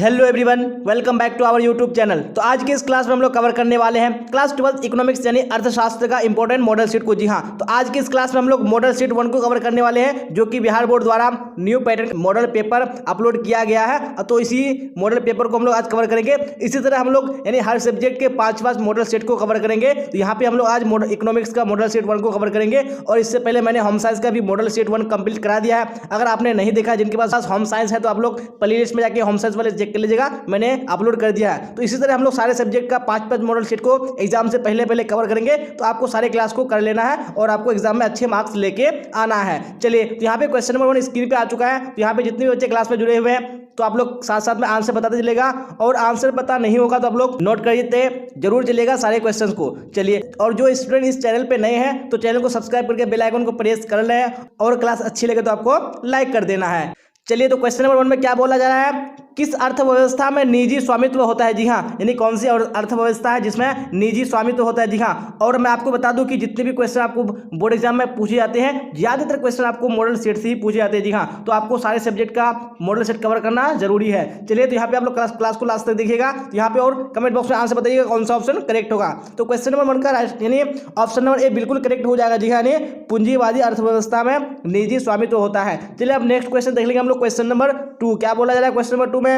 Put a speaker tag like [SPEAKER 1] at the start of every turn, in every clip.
[SPEAKER 1] Hello everyone, welcome back to our YouTube channel. तो आज के इस क्लास में हम लोग कवर करने वाले हैं क्लास 12 इकोनॉमिक्स यानी अर्थशास्त्र का इंपॉर्टेंट मॉडल शीट को। जी हाँ, तो आज के इस क्लास में हम लोग मॉडल शीट 1 को कवर करने वाले हैं, जो कि बिहार बोर्ड द्वारा new pattern model paper upload किया गया है। तो इसी मॉडल पेपर को हम लोग आज कवर करेंगे। इसी तरह हम लोग यानी हर सब्जेक्ट के 5 मॉडल शीट को कवर करेंगे। तो यहाँ पे हम लोग आज इकोनॉमिक्स का मॉडल शीट 1 को कवर करेंगे, और इससे पहले मैंने होम साइंस का भी मॉडल शीट 1 कंप्लीट करा दिया है। अगर आपने नहीं देखा, जिनके पास होम साइंस है, तो आप लोग प्ले लिस्ट में जाके होम साइंस वाले चेक कर लीजिएगा, मैंने अपलोड कर दिया है। तो इसी तरह हम लोग सारे सब्जेक्ट का 5 मॉडल शीट को एग्जाम से पहले कवर करेंगे। तो आपको सारे क्लास को कर लेना है और आपको एग्जाम में अच्छे मार्क्स लेके आना है। चलिए, तो यहाँ पे क्वेश्चन नंबर 1 स्क्रीन पे आ चुका है। तो यहाँ पे जितने भी बच्चे क्लास में जुड़े हुए हैं, तो आप लोग साथ साथ में आंसर बताते चलेगा, और आंसर पता नहीं होगा तो आप लोग नोट करते जरूर चलेगा सारे क्वेश्चंस को। चलिए, और जो स्टूडेंट इस चैनल पे नए हैं, तो चैनल को सब्सक्राइब करके बेल आइकन को प्रेस कर लें, और क्लास अच्छी लगे तो आपको लाइक कर देना है। चलिए, तो क्वेश्चन नंबर 1 में क्या बोला जा रहा है, किस अर्थव्यवस्था में निजी स्वामित्व होता है। जी हाँ, यानी कौन सी अर्थव्यवस्था है जिसमें निजी स्वामित्व होता है। जी हाँ, और मैं आपको बता दूं कि जितने भी क्वेश्चन आपको बोर्ड एग्जाम में पूछे जाते हैं, ज्यादातर क्वेश्चन आपको मॉडल सेट से ही पूछे जाते हैं। जी हाँ, तो आपको सारे सब्जेक्ट का मॉडल सेट कवर करना जरूरी है। चलिए, तो यहाँ पे आप लोग क्लास को लास्ट तक देखिएगा। यहाँ पे और कमेंट बॉक्स में आंसर बताइएगा कौन सा ऑप्शन करेक्ट होगा। तो क्वेश्चन नंबर 1 का यानी ऑप्शन नंबर ए बिल्कुल करेक्ट हो जाएगा। जी हाँ, यानी पूंजीवादी अर्थव्यवस्था में निजी स्वामित्व होता है। चलिए, अब नेक्स्ट क्वेश्चन देख लेंगे हम लोग। क्वेश्चन नंबर 2 क्या बोला जा रहा है। क्वेश्चन नंबर 2 में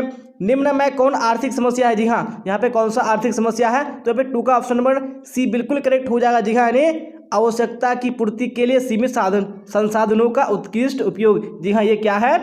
[SPEAKER 1] निम्न में कौन आर्थिक समस्या है। जी हाँ, यहाँ पे कौन सा आर्थिक समस्या है, तो यहाँ पे 2 का ऑप्शन नंबर सी बिल्कुल करेक्ट हो जाएगा। जी हाँ, यानी आवश्यकता की पूर्ति के लिए सीमित संसाधनों का उत्कृष्ट उपयोग। जी हाँ, ये क्या है,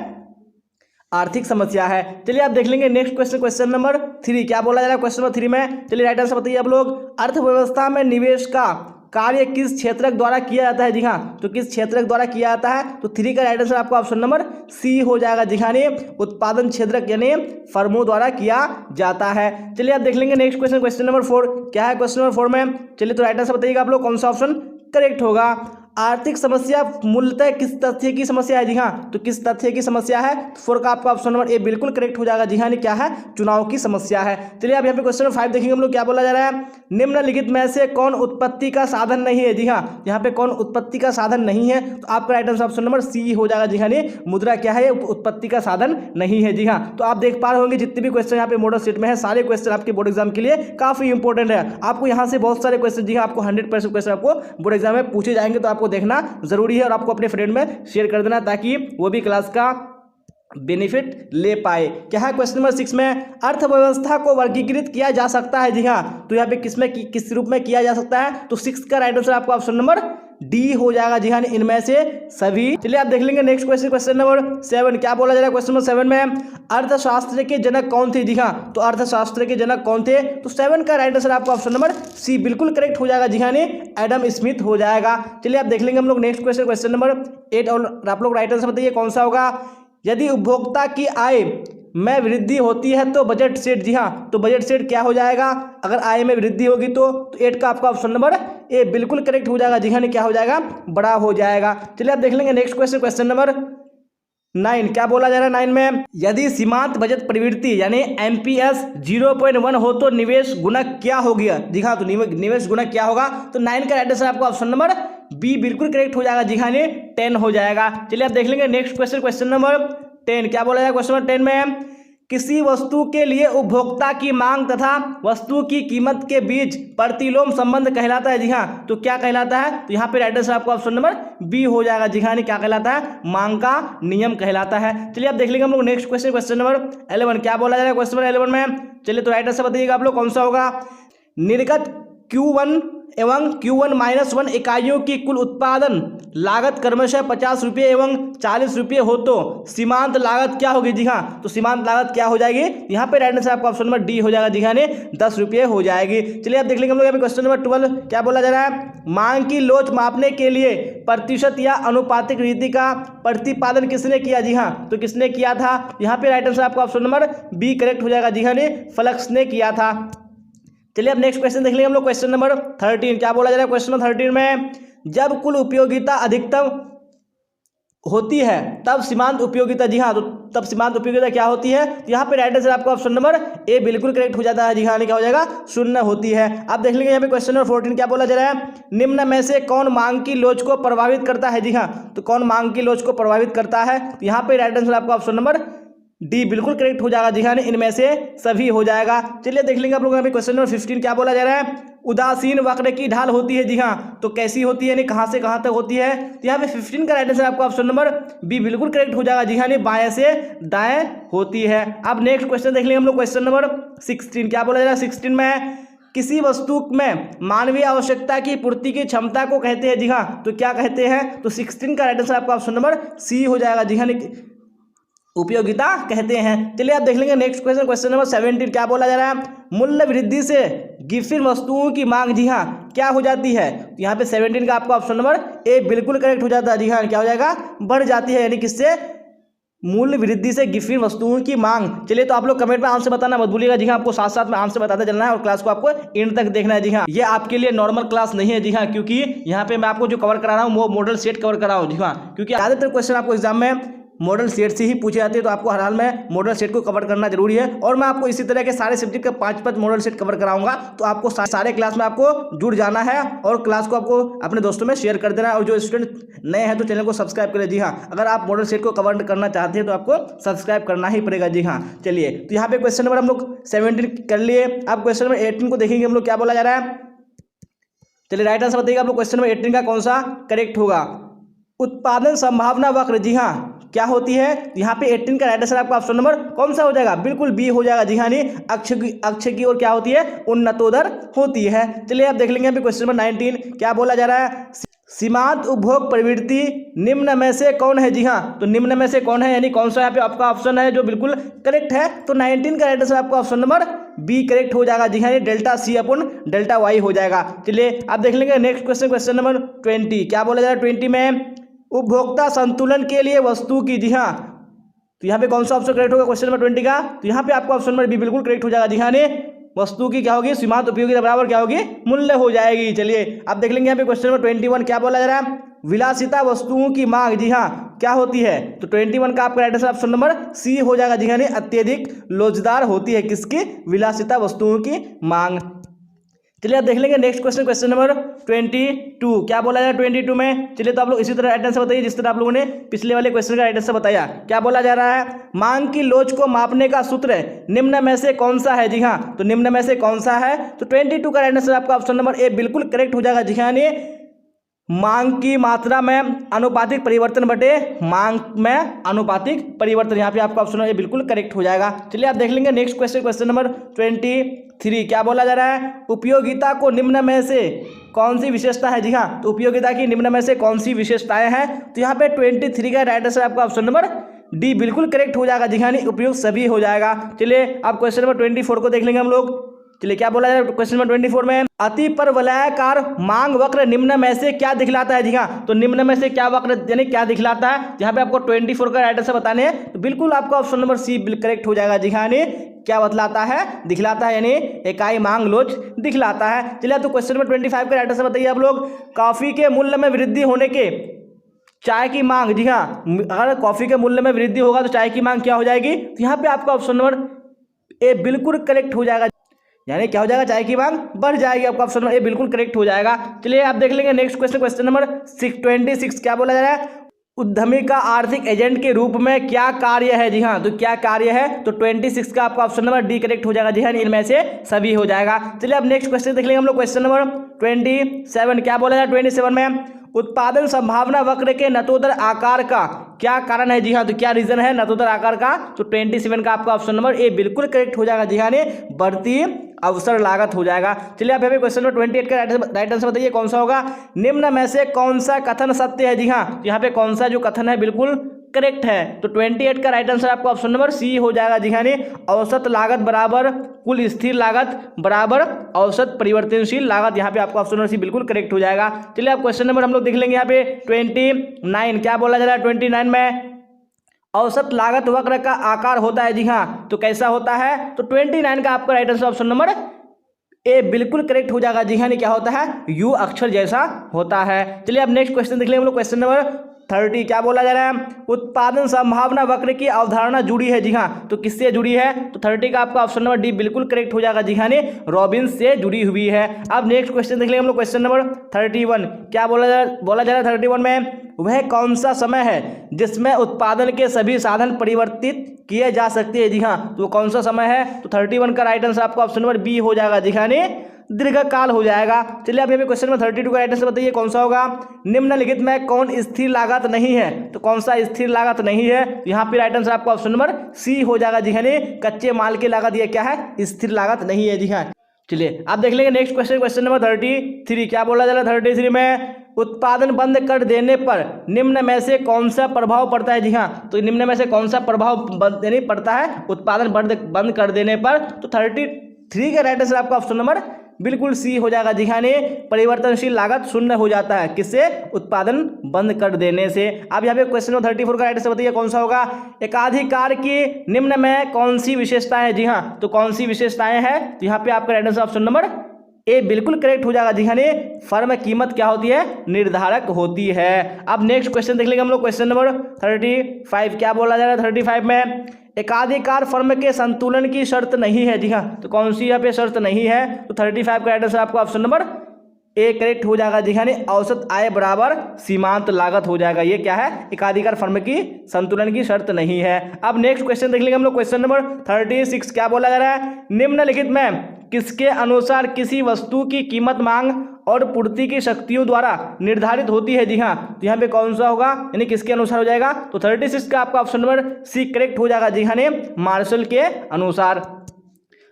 [SPEAKER 1] आर्थिक समस्या है। चलिए, आप देख लेंगे नेक्स्ट क्वेश्चन। क्वेश्चन नंबर 3 क्या बोला जा रहा है। क्वेश्चन नंबर 3 में चलिए राइट आंसर बताइए आप लोग। अर्थव्यवस्था में निवेश का कार्य किस क्षेत्रक द्वारा किया जाता है। जी हाँ, तो किस क्षेत्रक द्वारा किया जाता है, तो 3 का राइट आंसर आपको ऑप्शन नंबर सी हो जाएगा। जी हाँ, उत्पादन क्षेत्रक यानी फर्मों द्वारा किया जाता है। चलिए, आप देख लेंगे नेक्स्ट क्वेश्चन। क्वेश्चन नंबर 4 क्या है। क्वेश्चन नंबर 4 में चलिए तो राइट आंसर बताइएगा आप लोग, कौन सा ऑप्शन करेक्ट होगा। आर्थिक समस्या मूलतः किस तथ्य की समस्या है। जी हाँ, तो किस तथ्य की समस्या है, तो 4 का आपका ऑप्शन नंबर ए बिल्कुल करेक्ट हो जाएगा। जी हाँ, क्या है, चुनाव की समस्या है। चलिए, अब यहाँ पे क्वेश्चन नंबर 5 देखेंगे हम लोग। क्या बोला जा रहा है, निम्नलिखित में से कौन उत्पत्ति का साधन नहीं है। जी हाँ, यहाँ पे कौन उत्पत्ति का साधन नहीं है, तो आपका right answer option number C हो जाएगा। जी हाँ, मुद्रा क्या है, उत्पत्ति का साधन नहीं है। जी हाँ, तो आप देख पा रहे होंगे जितने भी क्वेश्चन यहाँ पे मॉडल सेट में है, सारे क्वेश्चन आपके बोर्ड एग्जाम के लिए काफी इंपॉर्टेंट है। आपको यहाँ से बहुत सारे क्वेश्चन, जी हाँ, आपको 100% क्वेश्चन आपको बोर्ड एग्जाम में पूछे जाएंगे, तो आपको देखना जरूरी है, और आपको अपने फ्रेंड में शेयर कर देना, ताकि वो भी क्लास का बेनिफिट ले पाए। क्या है क्वेश्चन नंबर 6 में, अर्थव्यवस्था को वर्गीकृत किया जा सकता है। जी हाँ, तो यहाँ पे किस रूप में किया जा सकता है, तो 6 का राइट आंसर आपको ऑप्शन नंबर डी हो जाएगा। जी हाँ, इनमें से सभी। चलिए, आप देख लेंगे नेक्स्ट क्वेश्चन। क्वेश्चन नंबर 7 क्या बोला जा रहा है। क्वेश्चन नंबर 7 में अर्थशास्त्र के जनक कौन थे। जी हाँ, तो अर्थशास्त्र के जनक कौन थे, तो 7 का राइट आंसर आपको ऑप्शन नंबर सी बिल्कुल करेक्ट हो जाएगा। जी हाँ, एडम स्मिथ हो जाएगा। चलिए, आप देख लेंगे हम लोग नेक्स्ट क्वेश्चन। क्वेश्चन नंबर 8, और आप लोग राइट आंसर बताइए कौन सा होगा। यदि उपभोक्ता की आय में वृद्धि होती है तो बजट सेट। जी हाँ, तो बजट सेट क्या हो जाएगा, अगर आय में वृद्धि होगी तो 8 का आपका ऑप्शन नंबर ए बिल्कुल करेक्ट हो जाएगा। जी हाँ, क्या हो जाएगा, बड़ा हो जाएगा। चलिए, आप देख लेंगे नेक्स्ट क्वेश्चन। क्वेश्चन नंबर 9 क्या बोला जा रहा है। 9 में यदि सीमांत बजट प्रवृत्ति यानी एमपीएस 0.1 हो तो निवेश गुणक क्या हो गया। जी हाँ, तो निवेश गुणक क्या होगा, तो 9 का राइट आंसर आपको ऑप्शन नंबर बी बिल्कुल करेक्ट हो जाएगा। जी हाँ, 10 हो जाएगा। चलिए, आप देख लेंगे नेक्स्ट क्वेश्चन। क्वेश्चन नंबर 10 क्या बोला जाएगा। क्वेश्चन नंबर 10 में किसी वस्तु के लिए उपभोक्ता की मांग तथा वस्तु की कीमत के बीच प्रतिलोम संबंध कहलाता है। जी हाँ, तो क्या कहलाता है, तो यहाँ पे राइट आंसर आपको ऑप्शन नंबर बी हो जाएगा। जी हाँ, क्या कहलाता है, मांग का नियम कहलाता है। चलिए, आप देख लेंगे हम लोग नेक्स्ट क्वेश्चन। क्वेश्चन नंबर 11 क्या बोला जा रहा है। क्वेश्चन नंबर 11 में चलिए तो राइट आंसर बताइएगा आप लोग, कौन सा होगा। निर्गत Q1 एवं Q1-1 इकाइयों की कुल उत्पादन लागत क्रमशः 50 रुपये एवं 40 रुपये हो तो सीमांत लागत क्या होगी। जी हाँ, तो सीमांत लागत क्या हो जाएगी, यहाँ पे राइट आंसर आपका ऑप्शन नंबर डी हो जाएगा। जी हाँ, 10 रुपये हो जाएगी। चलिए, आप देख लेंगे हम लोग यहाँ पे क्वेश्चन नंबर 12 क्या बोला जा रहा है। मांग की लोच मापने के लिए प्रतिशत या अनुपातिक रीति का प्रतिपादन किसने किया। जी हाँ, तो किसने किया था, यहाँ पे राइट आंसर आपका ऑप्शन नंबर बी करेक्ट हो जाएगा। जी हाँ, फ्लक्स ने किया था। चलिए, अब नेक्स्ट क्वेश्चन देख लेंगे हम लोग। क्वेश्चन नंबर 13 क्या बोला जा रहा है। क्वेश्चन नंबर 13 में जब कुल उपयोगिता अधिकतम होती है तब सीमांत उपयोगिता। जी हाँ, तो तब सीमांत उपयोगिता क्या होती है, तो यहाँ पे राइट आंसर आपका ऑप्शन नंबर ए बिल्कुल करेक्ट हो जाता है। जी हाँ, क्या हो जाएगा, 0 होती है। आप देख लेंगे यहाँ पे क्वेश्चन नंबर 14 क्या बोला जा रहा है। निम्न में से कौन मांग की लोच को प्रभावित करता है। जी हाँ, तो कौन मांग की लोच को प्रभावित करता है, तो यहाँ पे राइट आंसर आपका ऑप्शन नंबर डी बिल्कुल करेक्ट हो जाएगा जी हाँ, इनमें से सभी हो जाएगा। चलिए देख लेंगे आप लोग यहाँ पे क्वेश्चन नंबर 15 क्या बोला जा रहा है। उदासीन वक्र की ढाल होती है जी हाँ, तो कैसी होती है, यानी कहाँ से कहाँ तक होती है। तो यहाँ पे 15 का राइट आंसर आपको ऑप्शन नंबर बी बिल्कुल करेक्ट हो जाएगा जी हाँ, बाएं से दाएं होती है। अब नेक्स्ट क्वेश्चन देख लेंगे हम लोग, क्वेश्चन नंबर 16 क्या बोला जा रहा है। 16 में किसी वस्तु में मानवीय आवश्यकता की पूर्ति की क्षमता को कहते हैं जी हाँ, तो क्या कहते हैं। तो 16 का राइट आंसर आपका ऑप्शन नंबर सी हो जाएगा जी हाँ, उपयोगिता कहते हैं। चलिए आप देख लेंगे नेक्स्ट क्वेश्चन, क्वेश्चन नंबर 17 क्या बोला जा रहा है। मूल्य वृद्धि से गिफिन वस्तुओं की मांग जी हाँ क्या हो जाती है। तो यहाँ पे 17 का आपका ऑप्शन नंबर ए बिल्कुल करेक्ट हो जाता है जी हाँ, क्या हो जाएगा, बढ़ जाती है, यानी किससे, मूल्य वृद्धि से गिफिन वस्तुओं की मांग। चलिए तो आप लोग कमेंट में आंसर बताना मत भूलिएगा जी हाँ, आपको साथ साथ में आंसर बताते चलना है और क्लास को आपको एंड तक देखना है जी हाँ। ये आपके लिए नॉर्मल क्लास नहीं है जी हाँ, क्योंकि यहाँ पे मैं आपको जो कवर करा रहा हूँ वो मॉडल सेट कवर करा हूँ जी हाँ, क्योंकि ज़्यादातर क्वेश्चन आपको एग्जाम में मॉडल सेट से ही पूछे जाते हैं, तो आपको हर हाल में मॉडल सेट को कवर करना जरूरी है। और मैं आपको इसी तरह के सारे सब्जेक्ट का 5-5 मॉडल सेट कवर कराऊंगा, तो आपको सारे क्लास में आपको जुड़ जाना है और क्लास को आपको अपने दोस्तों में शेयर कर देना है। और जो स्टूडेंट नए हैं तो चैनल को सब्सक्राइब करें जी हाँ, अगर आप मॉडल सेट को कवर करना चाहते हैं तो आपको सब्सक्राइब करना ही पड़ेगा जी हाँ। चलिए तो यहाँ पे क्वेश्चन नंबर हम लोग 17 कर लिए। अब क्वेश्चन नंबर 18 को देखेंगे हम लोग, क्या बोला जा रहा है। चलिए राइट आंसर बताइएगा आप लोग, क्वेश्चन नंबर 18 का कौन सा करेक्ट होगा। उत्पादन संभावना वक्र जी हाँ क्या होती है। यहाँ पे 18 का राइट आंसर आपका ऑप्शन नंबर कौन सा हो जाएगा, बिल्कुल बी हो जाएगा जी हाँ, अक्ष की ओर क्या होती है, उन्नतोदर होती है। चलिए आप देख लेंगे यहाँ पे क्वेश्चन नंबर 19 क्या बोला जा रहा है। सीमांत उपभोग प्रवृत्ति निम्न में से कौन है जी हाँ, तो निम्न में से कौन है, यानी कौन सा यहाँ पे आपका ऑप्शन है जो बिल्कुल करेक्ट है। तो 19 का राइट आंसर आपका ऑप्शन नंबर बी करेक्ट हो जाएगा जी हाँ, डेल्टा सी अपन डेल्टा वाई हो जाएगा। चलिए आप देख लेंगे नेक्स्ट क्वेश्चन, क्वेश्चन नंबर 20 क्या बोला जा रहा है। 20 में उपभोक्ता संतुलन के लिए वस्तु की जी हाँ, तो यहाँ पे कौन सा ऑप्शन करेक्ट होगा क्वेश्चन नंबर 20 का। तो यहाँ पे आपका ऑप्शन नंबर बी बिल्कुल करेक्ट हो जाएगा जी हाँ, वस्तु की क्या होगी, सीमांत उपयोगिता बराबर क्या होगी, मूल्य हो जाएगी। चलिए आप देख लेंगे यहाँ पे क्वेश्चन नंबर 21 क्या बोला जा रहा है। विलासिता वस्तुओं की मांग जी हाँ क्या होती है। तो 21 का आपका right answer option number C हो जाएगा जी हाँ, अत्यधिक लोचदार होती है किसकी, विलासिता वस्तुओं की मांग। चलिए आप देख लेंगे नेक्स्ट क्वेश्चन, क्वेश्चन नंबर 22 क्या बोला जा रहा है 22 में। चलिए तो आप लोग इसी तरह राइट आंसर बताइए जिस तरह आप लोगों ने पिछले वाले क्वेश्चन का राइट आंसर बताया। क्या बोला जा रहा है, मांग की लोच को मापने का सूत्र निम्न में से कौन सा है जी हाँ, तो निम्न में से कौन सा है। तो 22 का राइट आंसर आपका ऑप्शन नंबर ए बिल्कुल करेक्ट हो जाएगा जी हाँ, मांग की मात्रा में अनुपातिक परिवर्तन बटे मांग में अनुपातिक परिवर्तन, यहाँ पे आपका ऑप्शन ये बिल्कुल करेक्ट हो जाएगा। चलिए आप देख लेंगे नेक्स्ट क्वेश्चन, क्वेश्चन नंबर 23 क्या बोला जा रहा है। उपयोगिता को निम्न में से कौन सी विशेषता है जी हाँ, तो उपयोगिता की निम्न में से कौन सी विशेषताएं हैं। तो यहाँ पे 23 का राइट आंसर आपका ऑप्शन नंबर डी बिल्कुल करेक्ट हो जाएगा जी हाँ, उपयोग सभी हो जाएगा। चलिए अब क्वेश्चन नंबर 24 को देख लेंगे हम लोग। चलिए क्या बोला जाए क्वेश्चन नंबर 24 में, अति परवलयाकार मांग वक्र निम्न में से क्या दिखलाता है जी हाँ, तो निम्न में से क्या वक्र यानी क्या दिखलाता है। यहाँ पे आपको 24 का राइट आंसर बताने हैं, तो बिल्कुल आपका ऑप्शन नंबर सी करेक्ट हो जाएगा जी हाँ, क्या बतलाता है, दिखलाता है, यानी इकाई मांग लोच दिखलाता है। चलिए तो क्वेश्चन नंबर 25 का राइट आंसर बताइए आप लोग। कॉफी के मूल्य में वृद्धि होने के चाय की मांग जी हाँ, अगर कॉफी के मूल्य में वृद्धि होगा तो चाय की मांग क्या हो जाएगी। तो यहाँ पे आपका ऑप्शन नंबर ए बिल्कुल करेक्ट हो जाएगा, यानी क्या हो जाएगा, चाय की मांग बढ़ जाएगी। आपका ऑप्शन नंबर ए बिल्कुल करेक्ट हो जाएगा। चलिए आप देख लेंगे नेक्स्ट क्वेश्चन, क्वेश्चन नंबर 26 क्या बोला जा रहा है। उद्यमी का आर्थिक एजेंट के रूप में क्या कार्य है जी हाँ, तो क्या कार्य है। तो 26 का आपका ऑप्शन नंबर डी करेक्ट हो जाएगा जी हाँ, इनमें से सभी हो जाएगा। चलिए अब नेक्स्ट क्वेश्चन देख लेंगे हम लोग, क्वेश्चन नंबर 27 क्या बोला जा रहा है। 27 में उत्पादन संभावना वक्र के नतोदर आकार का क्या कारण है जी हाँ, तो क्या रीजन है नतोदर आकार का। तो 27 का आपका ऑप्शन नंबर ए बिल्कुल करेक्ट हो जाएगा जी हाँ, बढ़ती अवसर लागत हो जाएगा। चलिए आप क्वेश्चन नंबर 28 का राइट आंसर बताइए कौन सा होगा। निम्न में से कौन सा कथन सत्य है जी हाँ, यहाँ पे कौन सा जो कथन है बिल्कुल करेक्ट है। तो 28 का राइट आंसर आपका ऑप्शन नंबर सी हो जाएगा जी हाँ, औसत लागत बराबर कुल स्थिर लागत बराबर औसत परिवर्तनशील लागत, यहाँ पे आपका ऑप्शन नंबर सी बिल्कुल करेक्ट हो जाएगा। चलिए आप क्वेश्चन नंबर हम लोग देख लेंगे यहाँ पे 29 क्या बोला जा रहा है। 29 में औसत लागत वक्र का आकार होता है जी हाँ, तो कैसा होता है। तो 29 का आपका right answer option number A बिल्कुल करेक्ट हो जाएगा जी हाँ, क्या होता है, यू अक्षर जैसा होता है। चलिए अब नेक्स्ट क्वेश्चन देख लेंगे हम लोग, क्वेश्चन नंबर 30 क्या बोला जा रहा है, उत्पादन संभावना वक्र की अवधारणा जुड़ी है। जी हाँ, तो किससे जुड़ी है, तो 30 का आपका ऑप्शन नंबर डी बिल्कुल करेक्ट हो जाएगा। जी हाँ, रॉबिन्स से जुड़ी हुई है। अब नेक्स्ट क्वेश्चन देख लेंगे हम लोग, क्वेश्चन नंबर 31 क्या बोला जा रहा है 31 में, वह कौन सा समय है जिसमें उत्पादन के सभी साधन परिवर्तित किए जा सकते हैं। जी हाँ, तो कौन सा समय है, तो 31 का राइट आंसर आपका ऑप्शन नंबर बी हो जाएगा। जी हाँ, दीर्घकाल हो जाएगा। चलिए अब यहाँ पे क्वेश्चन नंबर 32 का राइट आंसर बताइए कौन सा होगा, निम्नलिखित में कौन स्थिर लागत नहीं है, तो कौन सा स्थिर लागत नहीं है, यहाँ पे राइट आंसर आपका ऑप्शन नंबर सी हो जाएगा। जी हाँ, कच्चे माल की लागत ये क्या है, स्थिर लागत नहीं है। जी हाँ, चलिए आप देख लेंगे नेक्स्ट क्वेश्चन, क्वेश्चन नंबर 33 क्या बोला जा रहा है 33 में, उत्पादन बंद कर देने पर निम्न में से कौन सा प्रभाव पड़ता है। जी हाँ, तो निम्न में से कौन सा प्रभाव पड़ता है उत्पादन बंद कर देने पर, तो 33 का राइट आंसर आपका ऑप्शन नंबर बिल्कुल सी हो जाएगा। जी हाँ, परिवर्तनशील लागत शून्य हो जाता है, किससे, उत्पादन बंद कर देने से। अब यहाँ पे क्वेश्चन नंबर 34 का राइट आंसर बताइए कौन सा होगा, एकाधिकार की निम्न में कौन सी विशेषताएं है। जी हाँ, तो कौन सी विशेषताएं हैं, तो यहाँ पे आपका right answer option number A बिल्कुल करेक्ट हो जाएगा। जी हाँ, फर्म कीमत क्या होती है, निर्धारक होती है। अब नेक्स्ट क्वेश्चन देख लेंगे हम लोग, क्वेश्चन नंबर 35 क्या बोला जा रहा है 35 में, एकाधिकार फर्म के संतुलन की शर्त नहीं है। जी हाँ, तो कौन सी यहाँ पे शर्त नहीं है, तो 35 का आंसर आपका ऑप्शन नंबर ए करेक्ट हो जाएगा। जी हाँ, औसत आय बराबर सीमांत लागत हो जाएगा। ये क्या है, एकाधिकार फर्म की संतुलन की शर्त नहीं है। अब नेक्स्ट क्वेश्चन देख लेंगे हम लोग, क्वेश्चन नंबर 36 क्या बोला जा रहा है, निम्नलिखित में किसके अनुसार किसी वस्तु की कीमत मांग और पूर्ति की शक्तियों द्वारा निर्धारित होती है। जी हाँ, तो यहाँ पे कौन सा होगा, यानी किसके अनुसार हो जाएगा, तो 36 का आपका ऑप्शन नंबर सी करेक्ट हो जाएगा। जी हाँ, मार्शल के अनुसार।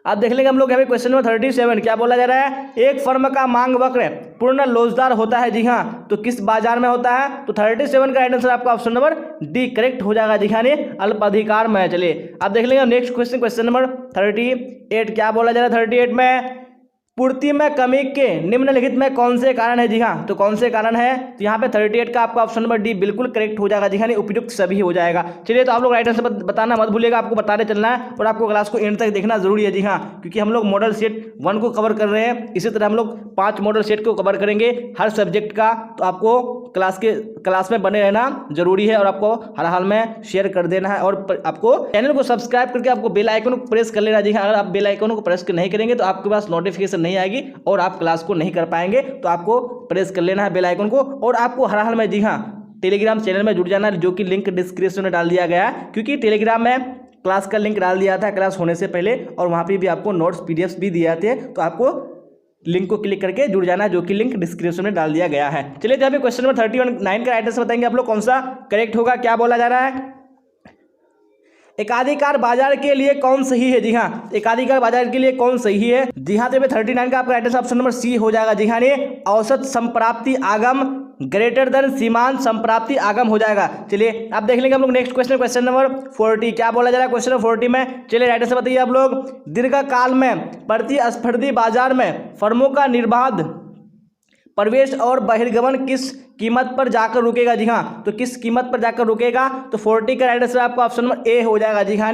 [SPEAKER 1] अब देख लेंगे हम लोग यहाँ पे क्वेश्चन नंबर 37 क्या बोला जा रहा है, एक फर्म का मांग वक्र पूर्ण लोचदार होता है। जी हाँ, तो किस बाजार में होता है, तो 37 का आंसर आपका ऑप्शन नंबर डी करेक्ट हो जाएगा। जी हाँ, अल्पाधिकार में। चलिए अब देख लेंगे नेक्स्ट क्वेश्चन, क्वेश्चन नंबर 38 क्या बोला जा रहा है 38 में, पूर्ति में कमी के निम्नलिखित में कौन से कारण है। जी हाँ, तो कौन से कारण है, तो यहाँ पे 38 का आपका ऑप्शन नंबर डी बिल्कुल करेक्ट हो जाएगा। जी हाँ, उपयुक्त सभी हो जाएगा। चलिए तो आप लोग राइट आंसर बताना मत भूलिएगा, आपको बताने चलना है और आपको क्लास को एंड तक देखना जरूरी है। जी हाँ, क्योंकि हम लोग मॉडल सेट 1 को कवर कर रहे हैं, इसी तरह हम लोग 5 मॉडल सेट को कवर करेंगे हर सब्जेक्ट का। तो आपको क्लास में बने रहना जरूरी है और आपको हर हाल में शेयर कर देना है और आपको चैनल को सब्सक्राइब करके आपको बेल आइकन को प्रेस कर लेना। जी हाँ, अगर आप बेल आइकन को प्रेस नहीं करेंगे तो आपके पास नोटिफिकेशन नहीं आएगी और आप क्लास को नहीं कर पाएंगे। तो आपको प्रेस कर लेना है बेल आइकन को और आपको हर हाल में, जी हाँ, टेलीग्राम चैनल में जुड़ जाना है, जो कि लिंक डिस्क्रिप्शन में डाल दिया गया है। क्योंकि टेलीग्राम में क्लास का लिंक डाल दिया था क्लास होने से पहले और वहाँ पे भी आपको नोट्स PDF भी दिए जाते हैं। तो आपको लिंक को क्लिक करके जुड़ जाना है, जो कि लिंक डिस्क्रिप्शन में डाल दिया गया है। चलिए तो अभी क्वेश्चन नंबर 39 का राइट आंसर बताएंगे आप लोग कौन सा करेक्ट होगा। क्या बोला जा रहा है, एकाधिकार बाजार के लिए कौन सही है। जी हाँ, एकाधिकार बाजार के लिए कौन सही है। जी हाँ, तो 39 का आपका right answer option number C हो जाएगा। जी हाँ, औसत संप्राप्ति आगम ग्रेटर देन सीमांत संप्राप्ति आगम हो जाएगा। चलिए अब देख लेंगे हम लोग नेक्स्ट क्वेश्चन, क्वेश्चन नंबर 40 क्या बोला जा रहा है क्वेश्चन नंबर 40 में। चलिए राइट आंसर बताइए आप लोग, दीर्घकाल में प्रतिस्पर्धी बाजार में फर्मों का निर्बाध प्रवेश और बहिर्गमन किस कीमत पर जाकर रुकेगा। जी हाँ, तो किस कीमत पर जाकर रुकेगा, तो 40 का राइट आंसर आपका ऑप्शन नंबर ए हो जाएगा। जी हाँ,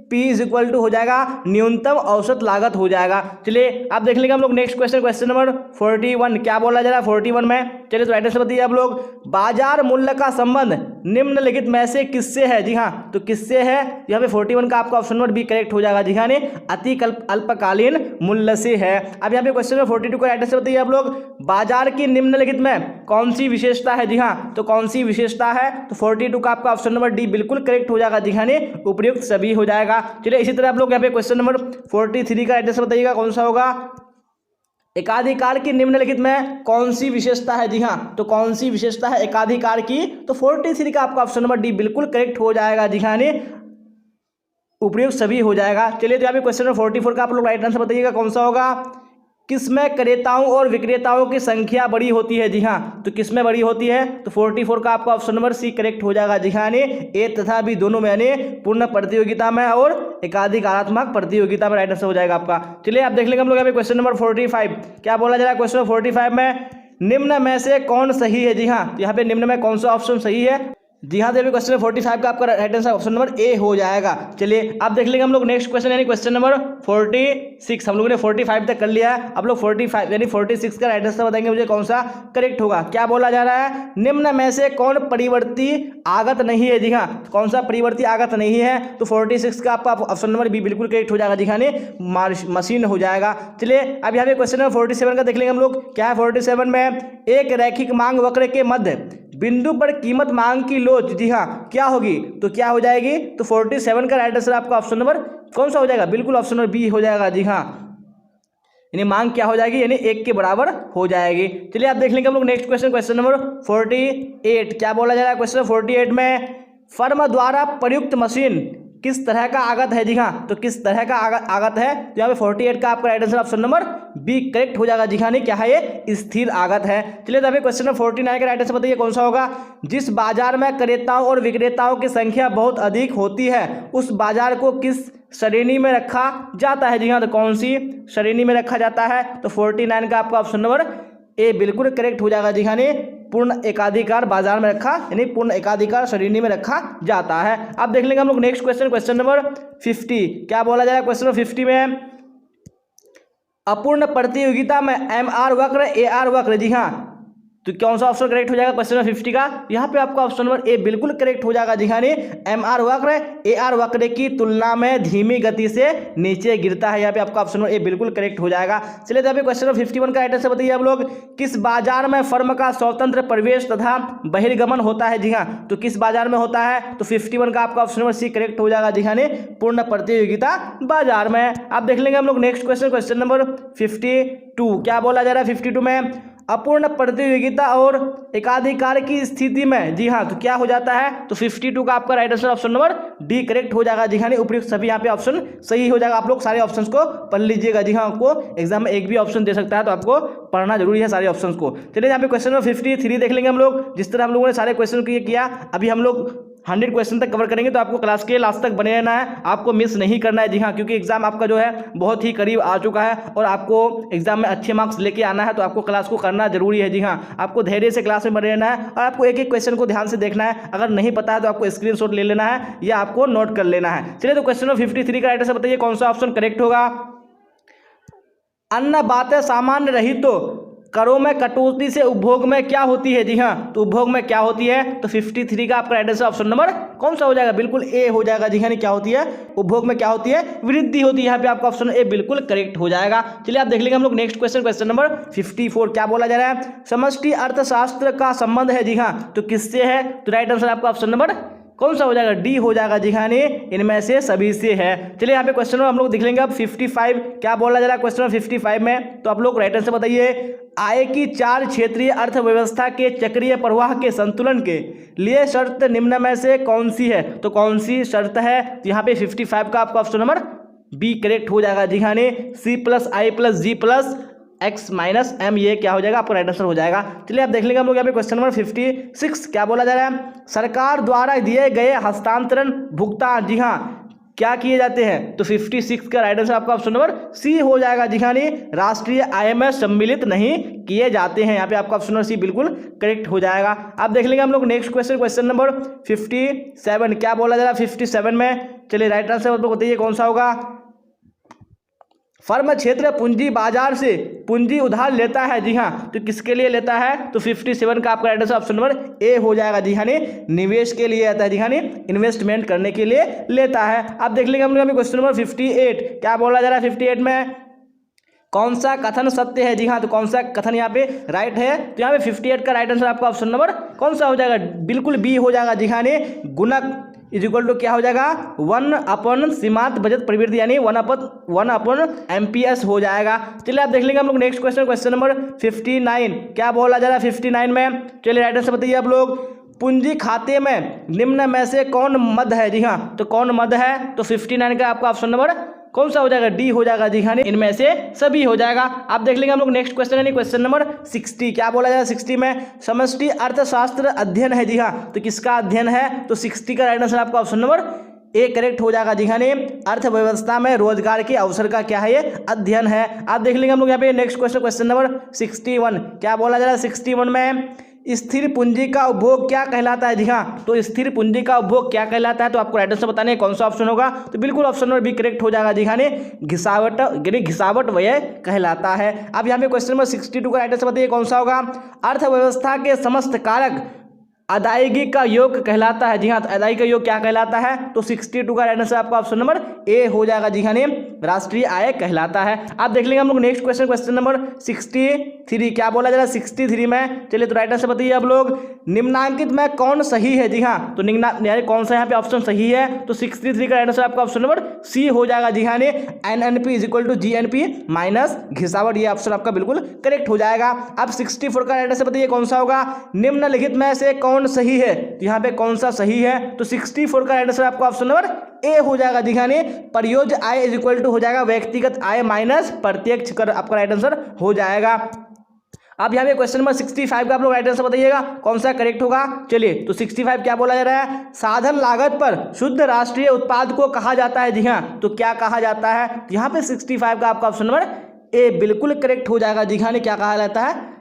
[SPEAKER 1] P = हो जाएगा न्यूनतम औसत लागत हो जाएगा। चलिए आप देख लेंगे हम लोग नेक्स्ट क्वेश्चन, क्वेश्चन नंबर 41 क्या बोला जा रहा है 41 में। चलिए तो राइट आंसर बताइए आप लोग, बाजार मूल्य का संबंध निम्नलिखित में से किससे है। जी हाँ, तो किससे है, यहाँ पे 41 का आपका ऑप्शन नंबर बी करेक्ट हो जाएगा। जी हाँ, अति अल्पकालीन मूल्य से है। अब यहाँ पे क्वेश्चन नंबर 42 का राइट आंसर बताइए आप लोग, बाजार की निम्नलिखित में कौन सी विशेषता है। जी हाँ, तो कौन सी विशेषता है, तो 42 का आपका ऑप्शन नंबर डी बिल्कुल करेक्ट हो जाएगा। जी हाँ, उपयुक्त सभी हो जाएगा। चलिए इसी तरह आप लोग यहाँ पे क्वेश्चन नंबर 43 का आंसर बताइएगा कौन सा होगा, एकाधिकार की निम्नलिखित में कौन सी विशेषता है। जी हाँ, तो कौन सी विशेषता है एकाधिकार की, तो 43 का आपका ऑप्शन नंबर डी बिल्कुल करेक्ट हो जाएगा। जी हाँ, उपयुक्त सभी हो जाएगा। चलिए तो यहाँ पे क्वेश्चन नंबर 44 का आप लोग राइट आंसर बताइएगा कौन सा होगा, किसमें क्रेताओं और विक्रेताओं की संख्या बड़ी होती है। जी हाँ, तो किसमें बड़ी होती है, तो 44 का आपका ऑप्शन नंबर सी करेक्ट हो जाएगा। जी हाँ, ए तथा बी दोनों में, पूर्ण प्रतियोगिता में और एकाधिकारात्मक प्रतियोगिता में राइट आंसर हो जाएगा आपका। चलिए आप देख लेंगे हम लोग यहाँ पे क्वेश्चन नंबर 45 क्या बोला जा रहा है क्वेश्चन नंबर 45 में, निम्न में से कौन सही है। जी हाँ, तो यहाँ पे निम्न में कौन सा ऑप्शन सही है, जी हाँ, तो अभी क्वेश्चन 45 का आपका right answer option number A हो जाएगा। चलिए अब देख लेंगे हम लोग नेक्स्ट क्वेश्चन यानी क्वेश्चन नंबर 46। हम लोगों ने 45 तक कर लिया है, अब लोग 45 यानी 46 का राइट आंसर बताएंगे मुझे कौन सा करेक्ट होगा। क्या बोला जा रहा है, निम्न में से कौन परिवर्ती आगत नहीं है। जी हाँ, कौन सा परिवर्ती आगत नहीं है, तो 46 का आपका ऑप्शन नंबर बी बिल्कुल करेक्ट हो जाएगा। जी हाँ, मशीन हो जाएगा। चलिए अब यहाँ पे क्वेश्चन नंबर 47 का देख लेंगे हम लोग। क्या है 47 में, एक रैखिक मांग वक्र के मध्य बिंदु पर कीमत मांग की लोच, जी हाँ, क्या होगी, तो क्या हो जाएगी, तो 47 का राइट आंसर आपका ऑप्शन नंबर कौन सा हो जाएगा, बिल्कुल ऑप्शन नंबर बी हो जाएगा। जी हाँ, यानी मांग क्या हो जाएगी, यानी 1 के बराबर हो जाएगी। चलिए आप देख लेंगे हम लोग नेक्स्ट क्वेश्चन, क्वेश्चन नंबर 48। क्या बोला जा रहा है क्वेश्चन 48 में, फर्म द्वारा प्रयुक्त मशीन किस तरह का आगत है। जी हाँ, तो किस तरह का आगत है, तो यहाँ पे 48 का आपका right answer option number B correct हो जाएगा। जी हाँ, नहीं क्या है, ये स्थिर आगत है। चलिए तो अभी क्वेश्चन नंबर 49 का राइट आंसर बताइए कौन सा होगा। जिस बाजार में क्रेताओं और विक्रेताओं की संख्या बहुत अधिक होती है उस बाजार को किस श्रेणी में रखा जाता है। जी हाँ, तो कौन सी श्रेणी में रखा जाता है, तो 49 का आपका ऑप्शन नंबर ए बिल्कुल करेक्ट हो जाएगा। जी हाँ, पूर्ण एकाधिकार बाजार में रखा यानी पूर्ण एकाधिकार श्रेणी में रखा जाता है। अब देख लेंगे हम लोग नेक्स्ट क्वेश्चन, क्वेश्चन नंबर 50। क्या बोला जाएगा क्वेश्चन नंबर 50 में, अपूर्ण प्रतियोगिता में MR वक्र AR वक्र, जी हाँ, तो कौन सा ऑप्शन करेक्ट हो जाएगा क्वेश्चन नंबर 50 का, यहाँ पे आपका ऑप्शन नंबर ए बिल्कुल करेक्ट हो जाएगा। जी हाँ, MR वक्र AR वक्र की तुलना में धीमी गति से नीचे गिरता है, यहाँ पे आपका ऑप्शन नंबर ए बिल्कुल करेक्ट हो जाएगा। चलिए तो अभी क्वेश्चन नंबर 51 का राइट आंसर बताइए आप लोग। किस बाजार में फर्म का स्वतंत्र प्रवेश तथा बहिर्गमन होता है। जी हाँ, तो किस बाजार में होता है, तो 51 का आपका ऑप्शन नंबर सी करेक्ट हो जाएगा। जी हाँ, पूर्ण प्रतियोगिता बाजार में। आप देख लेंगे हम लोग नेक्स्ट क्वेश्चन, क्वेश्चन नंबर 52। क्या बोला जा रहा है 52 में, अपूर्ण प्रतियोगिता और एकाधिकार की स्थिति में, जी हाँ, तो क्या हो जाता है, तो 52 का आपका right answer option number D correct हो जाएगा। जी हाँ, उपयुक्त सभी यहाँ पे ऑप्शन सही हो जाएगा। आप लोग सारे ऑप्शंस को पढ़ लीजिएगा। जी हाँ, आपको एग्जाम में एक भी ऑप्शन दे सकता है, तो आपको पढ़ना जरूरी है सारे ऑप्शंस को। चलिए यहाँ पे क्वेश्चन नंबर 53 देख लेंगे हम लोग। जिस तरह हम लोगों ने सारे क्वेश्चन किया, अभी हम लोग 100 क्वेश्चन तक कवर करेंगे, तो आपको क्लास के लास्ट तक बने रहना है, आपको मिस नहीं करना है। जी हाँ, क्योंकि एग्जाम आपका जो है बहुत ही करीब आ चुका है और आपको एग्जाम में अच्छे मार्क्स लेके आना है, तो आपको क्लास को करना जरूरी है। जी हाँ, आपको धैर्य से क्लास में बने रहना है और आपको एक एक क्वेश्चन को ध्यान से देखना है। अगर नहीं पता है तो आपको स्क्रीनशॉट ले लेना है या आपको नोट कर लेना है। चलिए तो क्वेश्चन नंबर 53 का राइट आंसर बताइए कौन सा ऑप्शन करेक्ट होगा। अन्य बातें सामान्य रही तो करों में कटौती से उपभोग में क्या होती है। जी हाँ, तो उपभोग में क्या होती है, तो 53 का आपका राइट आंसर ऑप्शन नंबर कौन सा हो जाएगा, बिल्कुल ए हो जाएगा। जी हाँ, क्या होती है, उपभोग में क्या होती है, वृद्धि होती है। यहाँ पे आपका ऑप्शन ए बिल्कुल करेक्ट हो जाएगा। चलिए आप देख लेंगे हम लोग नेक्स्ट क्वेश्चन, क्वेश्चन नंबर 54। क्या बोला जा रहा है, समष्टि अर्थशास्त्र का संबंध है। जी हाँ, तो किससे है, तो राइट आंसर आपका ऑप्शन नंबर कौन सा हो जाएगा, डी हो जाएगा। जी हाँ, इनमें से सभी से है। चलिए यहाँ पे क्वेश्चन हम लोग देख लेंगे अब 55। क्या बोला जा रहा है क्वेश्चन नंबर 55 में, तो आप लोग राइट आंसर बताइए। आय की 4 क्षेत्रीय अर्थव्यवस्था के चक्रीय प्रवाह के संतुलन के लिए शर्त निम्न में से कौन सी है, तो कौन सी शर्त है, तो यहाँ पे 55 का आपका ऑप्शन नंबर बी करेक्ट हो जाएगा। जी हाँ, C+I+G+ X-M, ये क्या हो जाएगा, आपका राइट आंसर हो जाएगा। चलिए आप देख लेंगे हम लोग यहाँ पे क्वेश्चन नंबर 56। क्या बोला जा रहा है, सरकार द्वारा दिए गए हस्तांतरण भुगतान, जी हाँ, क्या किए जाते हैं, तो 56 का राइट आंसर आपका ऑप्शन नंबर सी हो जाएगा। जी हाँ, राष्ट्रीय आय में सम्मिलित नहीं किए जाते हैं। यहाँ पे आपका ऑप्शन नंबर सी बिल्कुल करेक्ट हो जाएगा। अब देख लेंगे हम लोग नेक्स्ट क्वेश्चन, क्वेश्चन नंबर 57। क्या बोला जा रहा है 57 में, चलिए राइट आंसर आप लोग बताइए कौन सा होगा। फर्म क्षेत्र पूंजी बाजार से पूंजी उधार लेता है। जी हाँ, तो किसके लिए लेता है, तो 57 का आपका right answer option number A हो जाएगा। जी हाँ, निवेश के लिए आता है। जी हाँ, इन्वेस्टमेंट करने के लिए लेता है। अब देख लेंगे हम लोग क्वेश्चन नंबर 58। क्या बोला जा रहा है 58 में, कौन सा कथन सत्य है। जी हाँ, तो कौन सा कथन यहाँ पे राइट है, तो यहाँ पे 58 का राइट आंसर आपका ऑप्शन नंबर कौन सा हो जाएगा, बिल्कुल बी हो जाएगा। जी हाँ, गुणक इक्वल टू क्या हो जाएगा, 1 सीमांत बचत प्रवृत्ति यानी 1 MPS हो जाएगा। चलिए आप देख लेंगे हम लोग नेक्स्ट क्वेश्चन, क्वेश्चन नंबर 59। क्या बोला जा रहा है 59 में, चलिए राइट आंसर बताइए आप लोग। पूंजी खाते में निम्न में से कौन मद है। जी हाँ, तो कौन मद है, तो 59 का आपका ऑप्शन नंबर कौन सा हो जाएगा, डी हो जाएगा। जी हाँ, इनमें से सभी हो जाएगा। आप देख लेंगे हम लोग नेक्स्ट क्वेश्चन यानी क्वेश्चन नंबर 60। क्या बोला जाएगा 60 में, समष्टि अर्थशास्त्र अध्ययन है। जी हाँ, तो किसका अध्ययन है, तो 60 का राइट आंसर आपका ऑप्शन नंबर ए करेक्ट हो जाएगा। जी हाँ, अर्थव्यवस्था में रोजगार के अवसर का क्या है, ये अध्ययन है। आप देख लेंगे हम लोग यहाँ पे नेक्स्ट क्वेश्चन, क्वेश्चन नंबर 61। क्या बोला जा रहा है 61 में, स्थिर पूंजी का उपभोग क्या कहलाता है? जी हाँ, तो स्थिर पूंजी का उपभोग क्या कहलाता है? तो आपको राइट आंसर बताने कौन सा ऑप्शन होगा, तो बिल्कुल ऑप्शन नंबर बी करेक्ट हो जाएगा। जी हाँ, घिसावट यानी घिसावट व्यय कहलाता है। अब यहाँ पे क्वेश्चन नंबर 62 का राइट आंसर बताइए कौन सा होगा। अर्थव्यवस्था के समस्त कारक अदायगी का योग कहलाता है। जी हाँ, तो अदायगी का योग क्या कहलाता है? तो 62 का राइट आंसर आपका ऑप्शन नंबर ए हो जाएगा। जी हाँ, राष्ट्रीय आय कहलाता है। अब देख लेंगे हम लोग नेक्स्ट क्वेश्चन, क्वेश्चन नंबर 63 क्या बोला जा रहा है 63 में। चलिए तो राइट आंसर बताइए आप लोग, निम्नांकित में कौन सही है? जी हाँ, तो यानी कौन सा यहाँ पे ऑप्शन सही है? तो 63 का राइट आंसर आपका ऑप्शन नंबर सी हो जाएगा। जी हाँ, NNP = GNP माइनस घिसावट, ये ऑप्शन आपका बिल्कुल करेक्ट हो जाएगा। अब 64 का राइट आंसर बताइए कौन सा होगा। निम्नलिखित में से कौन सही है? तो यहाँ पे कौन सा सही है? तो 64 का राइट आंसर आपका ऑप्शन नंबर ए हो जाएगा। दिखाने परियोज्य आय = हो जाएगा व्यक्तिगत आय माइनस प्रत्यक्ष कर, आपका राइट आंसर हो जाएगा। अब यहाँ पे क्वेश्चन नंबर 65 का आप लोग राइट आंसर बताइएगा कौन सा करेक्ट होगा। चलिए तो 65 क्या बोला जा रहा है, साधन लागत पर शुद्ध राष्ट्रीय उत्पाद को कहा जाता है। जी हाँ, तो क्या कहा जाता है? यहाँ पे 65 का आपका ऑप्शन नंबर ए बिल्कुल करेक्ट हो जाएगा। जी हाँ, क्या कहा जाता है?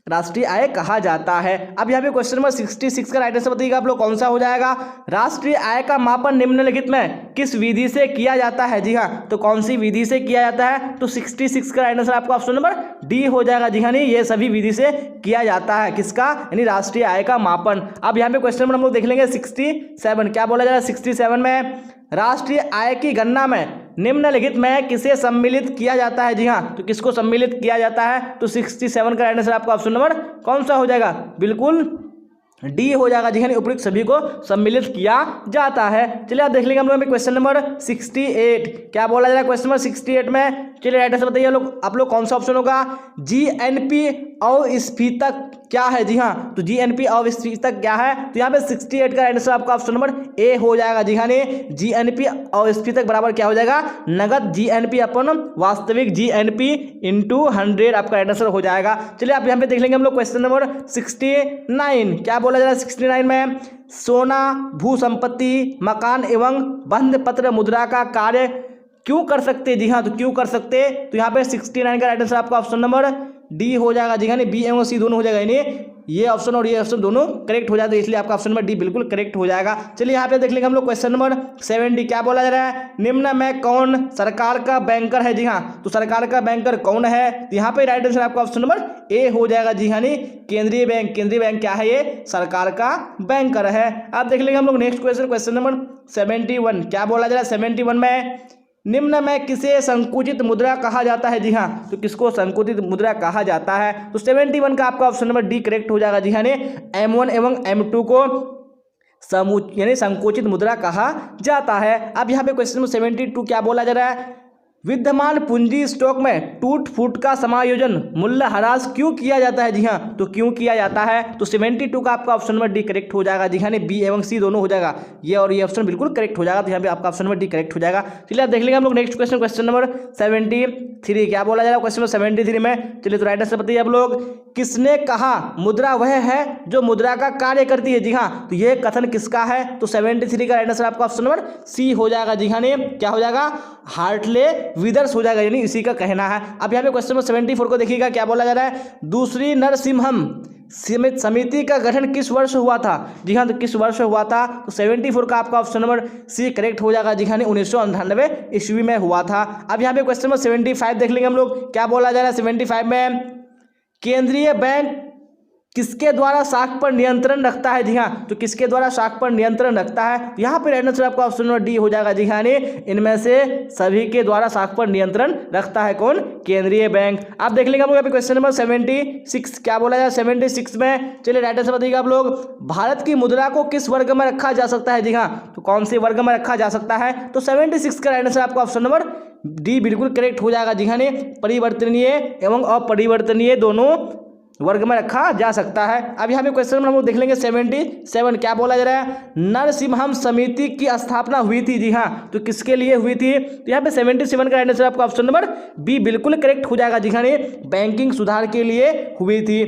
[SPEAKER 1] राष्ट्रीय आय कहा जाता है। अब यहाँ पे क्वेश्चन नंबर 66 का राइट आंसर बताइएगा आप लोग कौन सा हो जाएगा। राष्ट्रीय आय का मापन निम्नलिखित में किस विधि से किया जाता है? जी हाँ, तो कौन सी विधि से किया जाता है? तो 66 का राइट आंसर आपका ऑप्शन नंबर डी हो जाएगा। जी हाँ, ये सभी विधि से किया जाता है। किसका? यानी राष्ट्रीय आय का मापन। अब यहाँ पे क्वेश्चन नंबर हम लोग देख लेंगे 67 क्या बोला जा रहा है 67 में, राष्ट्रीय आय की गणना में निम्नलिखित में किसे सम्मिलित किया जाता है? जी हाँ, तो किसको सम्मिलित किया जाता है? तो 67 का राइट आंसर आपका ऑप्शन नंबर कौन सा हो जाएगा? बिल्कुल डी हो जाएगा। जी हाँ, उपयुक्त सभी को सम्मिलित किया जाता है। चलिए आप देख लेंगे हम लोग क्वेश्चन नंबर 68 क्या बोला जा रहा है क्वेश्चन नंबर 68 में। चलिए राइट आंसर बताइए आप लोग कौन सा ऑप्शन होगा। GNP अस्फीतक क्या है? जी हाँ, तो GNP अस्फीतक क्या है? तो यहाँ पे 68 का राइट आंसर आपका ऑप्शन नंबर ए हो जाएगा। जी हाँ, GNP अस्फीतक बराबर क्या हो जाएगा? नगद GNP अपन वास्तविक GNP × 100 आपका राइट आंसर हो जाएगा। चलिए आप यहाँ पे देख लेंगे हम लोग क्वेश्चन नंबर 69 क्या बोला जा रहा है 69 में, सोना, भू संपत्ति, मकान एवं बंध पत्र मुद्रा का कार्य क्यों कर सकते? जी हाँ, तो क्यों कर सकते? तो यहाँ पे 69 का राइट आंसर आपका ऑप्शन नंबर डी हो जाएगा। जी हाँ, बी एवं सी दोनों हो जाएगा, यानी ये ऑप्शन और ये ऑप्शन दोनों करेक्ट हो जाते हैं, इसलिए आपका ऑप्शन नंबर डी बिल्कुल करेक्ट हो जाएगा। चलिए यहाँ पे देख लेंगे हम लोग क्वेश्चन नंबर 70 क्या बोला जा रहा है, निम्न में कौन सरकार का बैंकर है? जी हाँ, तो सरकार का बैंकर कौन है? तो यहाँ पे राइट आंसर आपका ऑप्शन नंबर ए हो जाएगा। जी हाँ, केंद्रीय बैंक। केंद्रीय बैंक क्या है? ये सरकार का बैंकर है। अब देख लेंगे हम लोग नेक्स्ट क्वेश्चन, क्वेश्चन नंबर 71 क्या बोला जा रहा है 71 में, निम्न में किसे संकुचित मुद्रा कहा जाता है? जी हाँ, तो किसको संकुचित मुद्रा कहा जाता है? तो 71 का आपका ऑप्शन नंबर डी करेक्ट हो जाएगा। जी हाँ, M1 एवं M2 को यानी संकुचित मुद्रा कहा जाता है। अब यहाँ पे क्वेश्चन नंबर 72 क्या बोला जा रहा है, विद्यमान पूंजी स्टॉक में टूट फूट का समायोजन मूल्य ह्रास क्यों किया जाता है? जी हाँ, तो क्यों किया जाता है? तो 72 का आपका ऑप्शन नंबर डी करेक्ट हो जाएगा। जी हाँ, बी एवं सी दोनों हो जाएगा, ये और ये ऑप्शन बिल्कुल करेक्ट हो जाएगा, तो यहाँ पे आपका ऑप्शन नंबर डी करेक्ट हो जाएगा। चलिए आप देख लेंगे हम लोग नेक्स्ट क्वेश्चन, क्वेश्चन नंबर 73 क्या बोला जा रहा है क्वेश्चन नंबर 73 में। चलिए तो राइट आंसर बताइए आप लोग, किसने कहा मुद्रा वह है जो मुद्रा का कार्य करती है? जी हाँ, तो ये कथन किसका है? तो 73 का राइट आंसर आपका ऑप्शन नंबर सी हो जाएगा। जी हाँ, क्या हो जाएगा? हार्टले विदर्स हो जाएगा, यानी इसी का कहना है। अब यहाँ पे क्वेश्चन नंबर 74 को देखिएगा क्या बोला जा रहा है, दूसरी नरसिम्हम समिति का गठन किस वर्ष हुआ था? जी हाँ, तो किस वर्ष हुआ था? तो 74 का आपका ऑप्शन नंबर सी करेक्ट हो जाएगा। जी हाँ, 1998 ईस्वी में हुआ था। अब यहाँ पे क्वेश्चन नंबर 75 देख लेंगे हम लोग, क्या बोला जा रहा है 75 में, केंद्रीय बैंक किसके द्वारा साख पर नियंत्रण रखता है? जी हाँ, तो किसके द्वारा साख पर नियंत्रण रखता है? यहाँ पे राइट आंसर आपका ऑप्शन नंबर डी हो जाएगा। जी हाँ, इनमें से सभी के द्वारा साख पर नियंत्रण रखता है कौन? केंद्रीय बैंक। आप देख लेंगे आप लोग यहाँ पे क्वेश्चन नंबर 76 क्या बोला जाए 76 में। चलिए राइट आंसर बताइएगा आप लोग, भारत की मुद्रा को किस वर्ग में रखा जा सकता है? जी हाँ, तो कौन से वर्ग में रखा जा सकता है? तो 76 का राइट आंसर आपका ऑप्शन नंबर डी बिल्कुल करेक्ट हो जाएगा। जी हाँ, परिवर्तनीय एवं अपरिवर्तनीय दोनों वर्ग में रखा जा सकता है। अब यहाँ पे क्वेश्चन हम लोग देख लेंगे 77 क्या बोला जा रहा है, नरसिम्हम समिति की स्थापना हुई थी? जी हाँ, तो किसके लिए हुई थी? तो यहाँ पे 77 का राइट आंसर आपका ऑप्शन नंबर बी बिल्कुल करेक्ट हो जाएगा। जी हाँ, बैंकिंग सुधार के लिए हुई थी।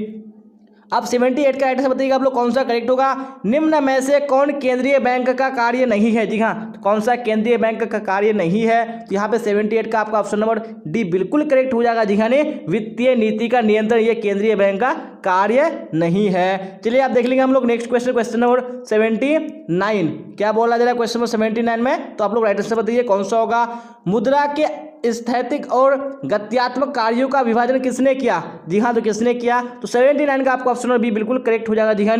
[SPEAKER 1] अब 78 का राइट आंसर बताइएगा आप लोग कौन सा करेक्ट होगा। निम्न में से कौन केंद्रीय बैंक का कार्य नहीं है। जी हाँ, तो कौन सा केंद्रीय बैंक का कार्य नहीं है, तो यहाँ पे 78 का आपका ऑप्शन नंबर डी बिल्कुल करेक्ट हो जाएगा। जी हाँ, वित्तीय नीति का नियंत्रण ये केंद्रीय बैंक का कार्य नहीं है। चलिए आप देख लेंगे हम लोग नेक्स्ट क्वेश्चन नंबर 79 क्या बोला जा रहा है क्वेश्चन नंबर 79 में, तो आप लोग राइट आंसर बताइए कौन सा होगा। मुद्रा के स्थैतिक और गत्यात्मक कार्यों का विभाजन किसने किया। जी हाँ, तो किसने किया, तो 79 का आपका ऑप्शन नंबर बी बिल्कुल करेक्ट हो जाएगा। जी हाँ,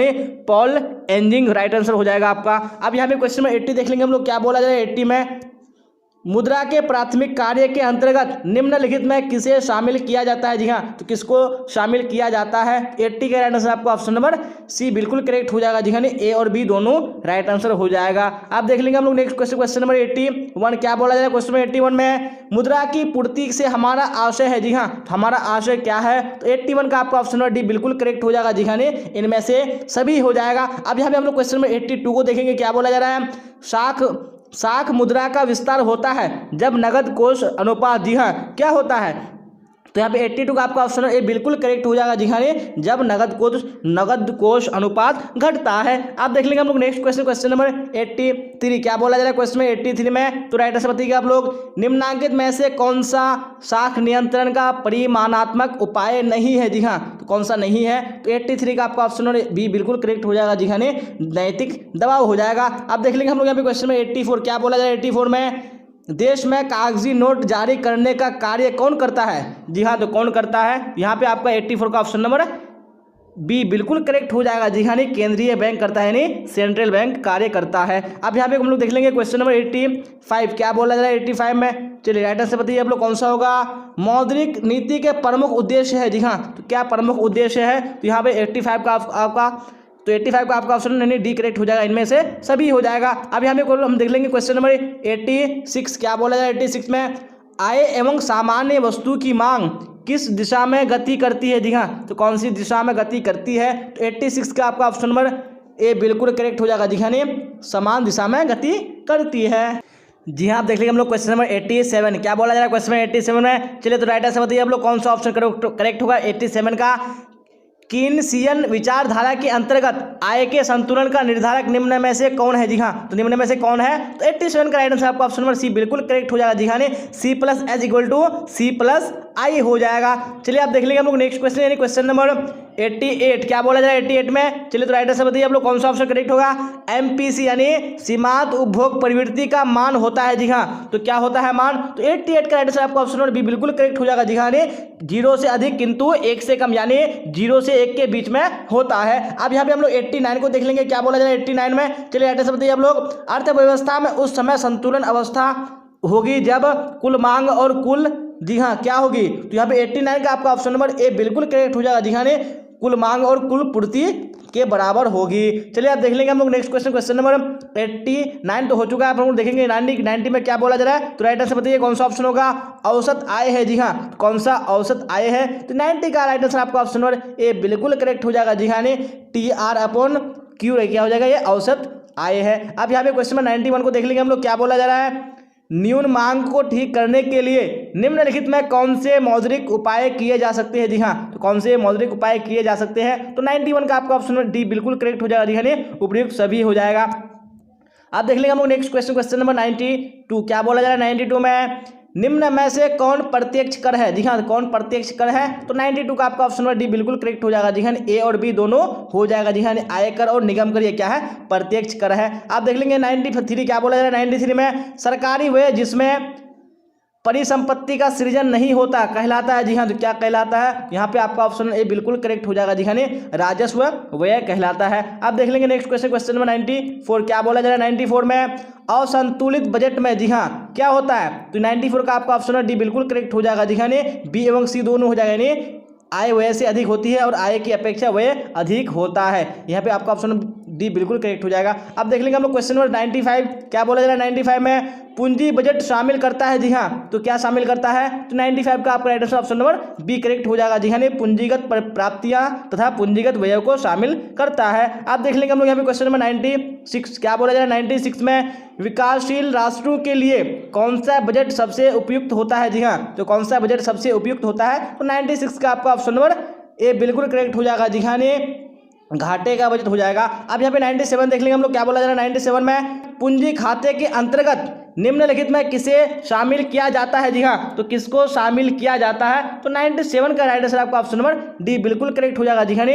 [SPEAKER 1] पॉल एंजिंग राइट आंसर हो जाएगा आपका। अब यहाँ पे क्वेश्चन नंबर 80 देख लेंगे हम लोग क्या बोला जाए 80 में। मुद्रा के प्राथमिक कार्य के अंतर्गत निम्नलिखित में किसे शामिल किया जाता है। जी हाँ, तो किसको शामिल किया जाता है। 80 का राइट आंसर आपका ऑप्शन नंबर सी बिल्कुल करेक्ट हो जाएगा। जी हाँ, ए और बी दोनों राइट आंसर हो जाएगा। आप देख लेंगे हम लोग नेक्स्ट क्वेश्चन नंबर 81 क्या बोला जाएगा क्वेश्चन नंबर 81 में। मुद्रा की पूर्ति से हमारा आशय है। जी हाँ, तो हमारा आशय क्या है, तो 81 का आपका ऑप्शन नंबर डी बिल्कुल करेक्ट हो जाएगा। जी हाँ, इनमें से सभी हो जाएगा। अब यहाँ पे हम लोग क्वेश्चन नंबर 82 को देखेंगे क्या बोला जा रहा है। शाख मुद्रा का विस्तार होता है जब नगद कोष अनुपात, जी हाँ, क्या होता है, तो यहाँ पे 82 का आपका ऑप्शन ए बिल्कुल करेक्ट हो जाएगा। जी हाँ, जब नगद कोष अनुपात घटता है। आप देख लेंगे हम लोग नेक्स्ट क्वेश्चन नंबर 83 क्या बोला जा रहा है क्वेश्चन में 83 में, तो राइट आंसर बताइए आप लोग। निम्नांकित में से कौन सा शाख नियंत्रण का परिमाणात्मक उपाय नहीं है। जी हाँ, तो कौन सा नहीं है, तो 83 का आपका ऑप्शन बी बिल्कुल करेक्ट हो जाएगा। जी हाँ, नैतिक दबाव हो जाएगा। अब देख लेंगे हम लोग यहाँ पे क्वेश्चन में 84 क्या बोला जा रहा है 84 में। देश में कागजी नोट जारी करने का कार्य कौन करता है। जी हाँ, तो कौन करता है, यहाँ पे आपका 84 का ऑप्शन नंबर बी बिल्कुल करेक्ट हो जाएगा। जी हाँ, केंद्रीय बैंक करता है, सेंट्रल बैंक कार्य करता है। अब यहाँ पे हम लोग देख लेंगे क्वेश्चन नंबर 85 क्या बोला जा रहा है 85 में। चलिए राइट आंसर बताइए आप लोग कौन सा होगा। मौद्रिक नीति के प्रमुख उद्देश्य है। जी हाँ, तो क्या प्रमुख उद्देश्य है, तो यहाँ पे 85 का आपका तो 85 का आपका ऑप्शन नहीं डी करेक्ट हो जाएगा, इनमें से सभी हो जाएगा। अब यहाँ पे हम देख लेंगे क्वेश्चन नंबर 86 क्या बोला जाए 86 में। आय एवं सामान्य वस्तु की मांग किस दिशा में गति करती है। जी हाँ, तो कौन सी दिशा में गति करती है, तो 86 का आपका ऑप्शन नंबर ए बिल्कुल करेक्ट हो जाएगा। जी हाँ, समान दिशा में गति करती है। जी हाँ, आप देख लीजिए हम लोग क्वेश्चन नंबर 87 क्या बोला जा रहा है क्वेश्चन नंबर 87 में। चलिए तो राइट आंसर बताइए आप लोग कौन सा ऑप्शन करेक्ट होगा 87 का। कीनसियन विचारधारा के अंतर्गत आय के संतुलन का निर्धारक निम्न में से कौन है। जी हाँ, तो निम्न में से कौन है, तो 87 का राइट आंसर आपका ऑप्शन नंबर सी बिल्कुल करेक्ट हो जाएगा। जी हाँ, C plus H equal to C plus I हो जाएगा। चलिए आप देख लेंगे हम लोग नेक्स्ट क्वेश्चन यानी क्वेश्चन नंबर 88 क्या बोला जाए 88 में। चलिए तो राइट आंसर बताइए आप लोग कौन सा ऑप्शन करेक्ट होगा। एमपीसी यानी सीमांत उपभोग प्रवृत्ति का मान होता है। जी हाँ, तो क्या होता है मान, तो 88 का राइट आंसर आपका ऑप्शन नंबर बी बिल्कुल करेक्ट हो जाएगा। जी हाँ, 0 से अधिक किंतु 1 से कम यानी 0 से 1 के बीच में होता है। अब यहाँ पे हम लोग 89 को देख लेंगे क्या बोला जाए 89 में। चलिए राइट आंसर बताइए आप लोग। अर्थव्यवस्था में उस समय संतुलन अवस्था होगी जब कुल मांग और कुल, जी हाँ, क्या होगी, तो यहाँ पे 89 का आपका ऑप्शन नंबर ए बिल्कुल करेक्ट हो जाएगा। जी हाँ, कुल मांग और कुल पूर्ति के बराबर होगी। चलिए आप देख लेंगे हम लोग नेक्स्ट क्वेश्चन नंबर 89 तो हो चुका है। आप लोग देखेंगे 90 में क्या बोला जा रहा है, तो राइट आंसर बताइए कौन सा ऑप्शन होगा। औसत आय है। जी हाँ, कौन सा औसत आय है, तो 90 का राइट आंसर आपका ऑप्शन नंबर ए बिल्कुल करेक्ट हो जाएगा। जी हाँ, TR/Q क्या हो जाएगा, ये औसत आय है। अब यहाँ पे क्वेश्चन नंबर 91 को देख लेंगे हम लोग क्या बोला जा रहा है। न्यून मांग को ठीक करने के लिए निम्नलिखित में कौन से मौद्रिक उपाय किए जा सकते हैं। जी हाँ, तो कौन से मौद्रिक उपाय किए जा सकते हैं, तो 91 का आपका ऑप्शन डी बिल्कुल करेक्ट हो जाएगा। जी हाँ, उपयुक्त सभी हो जाएगा। आप देख लेंगे हम लोग नेक्स्ट क्वेश्चन नंबर 92 क्या बोला जा रहा है 92 में। निम्न में से कौन प्रत्यक्ष कर है। जी हाँ, कौन प्रत्यक्ष कर है, तो 92 का आपका ऑप्शन नंबर डी बिल्कुल करेक्ट हो जाएगा। जी हाँ, ए और बी दोनों हो जाएगा। जी हाँ, आयकर और निगम कर ये क्या है, प्रत्यक्ष कर है। आप देख लेंगे 93 क्या बोला जा रहा है 93 में। सरकारी व्यय जिसमें परिसंपत्ति का सृजन नहीं होता कहलाता है। जी हाँ, तो क्या कहलाता है, यहाँ पे आपका ऑप्शन ए बिल्कुल करेक्ट हो जाएगा। जी हाँ, राजस्व व्यय कहलाता है। आप देख लेंगे नेक्स्ट क्वेश्चन नंबर 94 क्या बोला जा रहा है 94 में। असंतुलित बजट में, जी हाँ, क्या होता है, तो 94 का आपका ऑप्शन डी बिल्कुल करेक्ट हो जाएगा। जी हाँ, बी एवं सी दोनों हो जाएगा, यानी आय व्यय से अधिक होती है और आय की अपेक्षा व्यय अधिक होता है। यहाँ पे आपका ऑप्शन डी बिल्कुल करेक्ट हो जाएगा। अब देख लेंगे हम लोग क्वेश्चन नंबर 95 क्या बोला जा रहा है 95 में। पूंजी बजट शामिल करता है। जी हाँ, तो क्या शामिल करता है, तो 95 का आपका right answer option number B correct हो जाएगा। जी हाँ, पूंजीगत प्राप्तियां तथा पूंजीगत व्यय को शामिल करता है। आप देख लेंगे हम लोग यहाँ पे क्वेश्चन नंबर 96 क्या बोला जा रहा है 96 में। विकासशील राष्ट्रों के लिए कौन सा बजट सबसे उपयुक्त होता है। जी हाँ, तो कौन सा बजट सबसे उपयुक्त होता है, तो 96 का आपका ऑप्शन नंबर ए बिल्कुल करेक्ट हो जाएगा। जी हाँ, घाटे का बजट हो जाएगा। अब यहाँ पे 97 देख लेंगे हम लोग, क्या बोला जा रहा है 97 में, पूंजी खाते के अंतर्गत निम्नलिखित में किसे शामिल किया जाता है। जी हाँ, तो किसको शामिल किया जाता है, तो 97 का राइट आंसर आपका ऑप्शन नंबर डी बिल्कुल करेक्ट हो जाएगा। जी हाँ,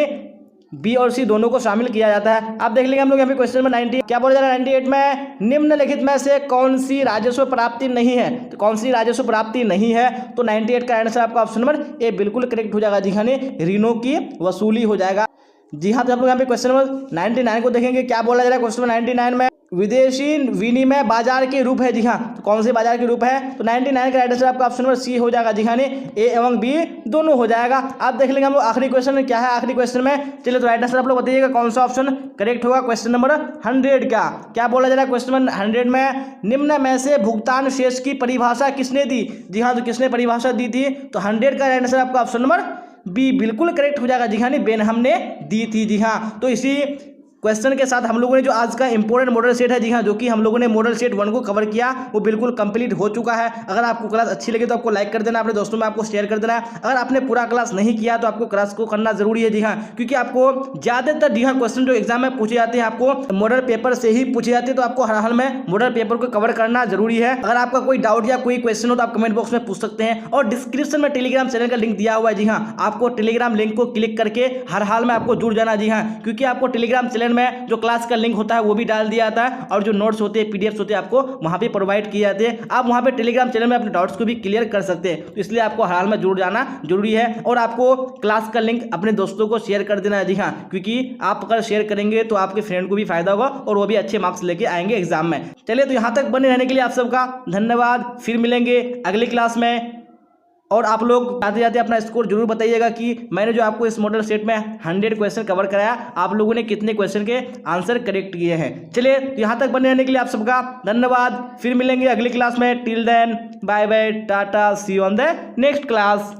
[SPEAKER 1] बी और सी दोनों को शामिल किया जाता है। अब देख लेंगे हम लोग यहाँ पे क्वेश्चन नंबर 90, क्या बोला जा रहा है 98 में, निम्नलिखित में से कौन सी राजस्व प्राप्ति नहीं है। तो कौन सी राजस्व प्राप्ति नहीं है, तो 98 का आंसर आपका ऑप्शन नंबर ए बिल्कुल करेक्ट हो जाएगा। जी हाँ, ऋणों की वसूली हो जाएगा। जी हाँ, तो हम लोग यहाँ पे क्वेश्चन नंबर 99 को देखेंगे, क्या बोला जा रहा है क्वेश्चन नंबर 99 में, विदेशी विनिमय बाजार के रूप है। जी हाँ, तो कौन से बाजार के रूप है, तो 99 का राइट आंसर आपका ऑप्शन नंबर सी हो जाएगा। जी हाँ, ए एवं बी दोनों हो जाएगा। अब देख लेंगे हम लोग आखिरी क्वेश्चन में क्या है, आखिरी क्वेश्चन में चलिए तो राइट आंसर आप लोग बताइएगा कौन सा ऑप्शन करेक्ट होगा। क्वेश्चन नंबर 100 का क्या बोला जा रहा है क्वेश्चन नंबर 100 में, निम्न में से भुगतान शेष की परिभाषा किसने दी। जी हाँ, तो किसने परिभाषा दी थी, तो 100 का राइट आंसर आपका ऑप्शन नंबर बी बिल्कुल करेक्ट हो जाएगा। जी हाँ, बेनहम ने दी थी। जी हाँ, तो इसी क्वेश्चन के साथ हम लोगों ने जो आज का इंपॉर्टेंट मॉडल सेट है, जी हाँ, जो कि हम लोगों ने मॉडल सेट 1 को कवर किया, वो बिल्कुल कंप्लीट हो चुका है। अगर आपको क्लास अच्छी लगी तो आपको लाइक कर देना, अपने दोस्तों में आपको शेयर कर देना। अगर आपने पूरा क्लास नहीं किया तो आपको क्लास को करना जरूरी है। जी हाँ, क्योंकि आपको ज़्यादातर जी हाँ क्वेश्चन जो एग्जाम में पूछे जाते हैं आपको मॉडल पेपर से ही पूछे जाते हैं, तो आपको हर हाल में मॉडल पेपर को कवर करना जरूरी है। अगर आपका कोई डाउट या कोई क्वेश्चन हो तो आप कमेंट बॉक्स में पूछ सकते हैं, और डिस्क्रिप्शन में टेलीग्राम चैनल का लिंक दिया हुआ है। जी हाँ, आपको टेलीग्राम लिंक को क्लिक करके हर हाल में आपको जुड़ जाना। जी हाँ, क्योंकि आपको टेलीग्राम चैनल में जो क्लास लिंक होता है वो भी डाल दिया जाता है, और जो नोट्स होते हैं पीडीएफ्स होते हैं आपको वहां पे प्रोवाइड किए जाते हैं। आप वहां पे टेलीग्राम चैनल में अपने डाउट्स को भी क्लियर कर सकते हैं, तो इसलिए आपको हाल में जुड़ जाना जरूरी है। और आपको क्लास का लिंक अपने दोस्तों को शेयर कर देना है। जी हाँ, क्योंकि आप अगर शेयर करेंगे तो आपके फ्रेंड को भी फायदा होगा और वो भी अच्छे मार्क्स लेके आएंगे एग्जाम में। चलिए, तो यहाँ तक बने रहने के लिए आप सबका धन्यवाद। फिर मिलेंगे अगली क्लास में, और आप लोग जाते जाते अपना स्कोर जरूर बताइएगा कि मैंने जो आपको इस मॉडल सेट में 100 क्वेश्चन कवर कराया, आप लोगों ने कितने क्वेश्चन के आंसर करेक्ट किए हैं। चलिए, यहाँ तक बने रहने के लिए आप सबका धन्यवाद। फिर मिलेंगे अगली क्लास में। Till then bye bye, tata, see you on the next class.